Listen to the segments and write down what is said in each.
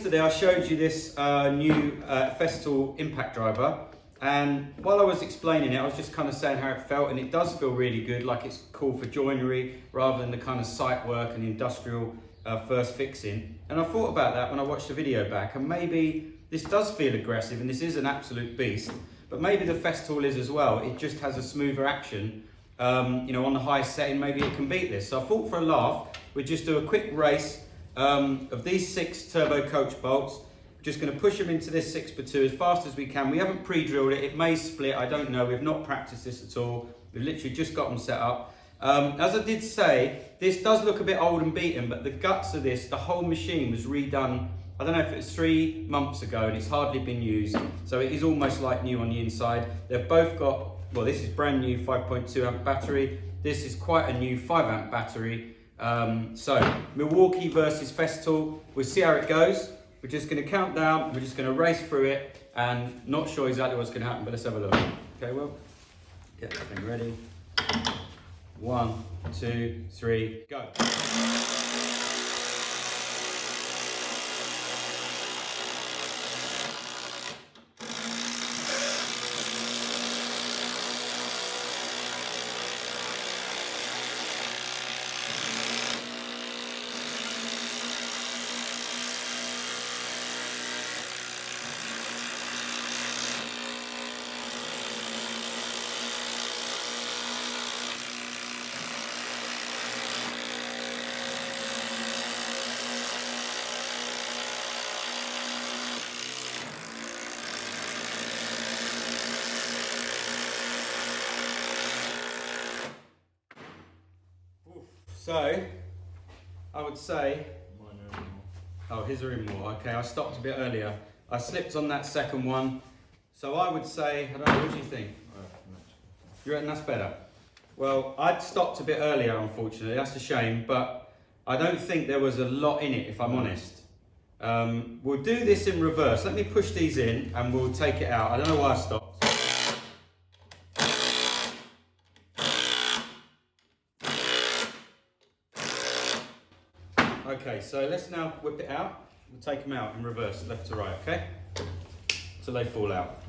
yesterday I showed you this new Festool impact driver, and while I was explaining it I was just kind of saying how it felt, and it does feel really good, like it's cool for joinery rather than the kind of site work and industrial first fixing. And I thought about that when I watched the video back, and maybe this does feel aggressive and this is an absolute beast, but maybe the Festool is as well. It just has a smoother action. You know, on the high setting, maybe it can beat this. So I thought for a laugh, we'd just do a quick race of these 6 turbo coach bolts. We're just going to push them into this 6x2 as fast as we can. We haven't pre-drilled it. It may split, I don't know. We've not practiced this at all. We've literally just got them set up. As I did say, this does look a bit old and beaten, but the guts of this, the whole machine was redone, I don't know if it was 3 months ago, and it's hardly been used. So it is almost like new on the inside. They've both got, well, this is brand new 5.2 amp battery. This is quite a new 5 amp battery. So Milwaukee versus Festool. We'll see how it goes. We're just going to count down. We're just going to race through it, and not sure exactly what's going to happen, but let's have a look. Okay, well, get the thing ready. 1, 2, 3, go. So, I would say, oh, his are in more. Okay, I stopped a bit earlier. I slipped on that second one. So I would say, I don't know, what do you think? You reckon that's better? Well, I'd stopped a bit earlier, unfortunately. That's a shame, but I don't think there was a lot in it, if I'm honest. We'll do this in reverse. Let me push these in and we'll take it out. I don't know why I stopped. Okay, so let's now whip it out. We'll take them out in reverse, left to right, okay? So they fall out.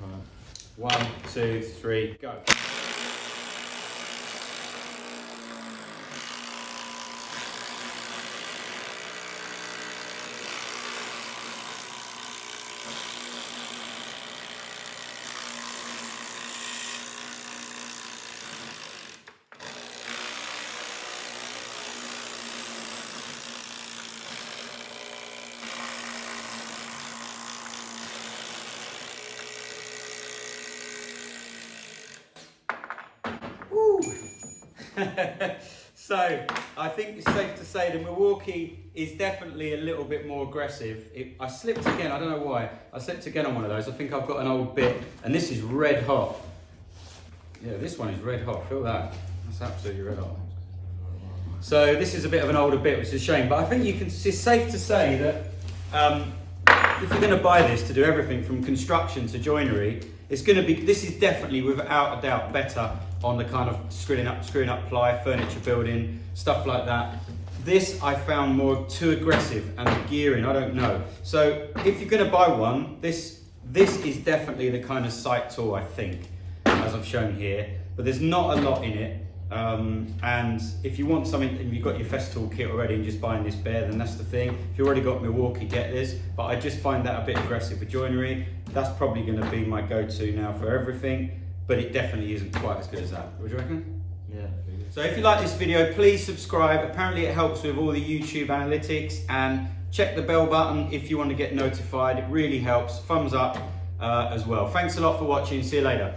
Right. 1, 2, 3, go. So I think it's safe to say the Milwaukee is definitely a little bit more aggressive. I slipped again, I don't know why. I slipped again on one of those. I think I've got an old bit, and this is red hot. Yeah, this one is red hot, feel that. That's absolutely red hot. So this is a bit of an older bit, which is a shame, but I think it's safe to say that if you're going to buy this to do everything from construction to joinery, this is definitely without a doubt better on the kind of screwing up ply, furniture building, stuff like that. This I found more too aggressive, and the gearing, I don't know. So if you're going to buy one, this is definitely the kind of site tool, I think, as I've shown here, but there's not a lot in it. And if you want something and you've got your Festool kit already and just buying this bare, then that's the thing. If you've already got Milwaukee, get this, but I just find that a bit aggressive for joinery. That's probably going to be my go-to now for everything, but it definitely isn't quite as good as that. What do you reckon? Yeah. So if you like this video, please subscribe. Apparently it helps with all the YouTube analytics, and check the bell button if you want to get notified. It really helps. Thumbs up as well. Thanks a lot for watching. See you later.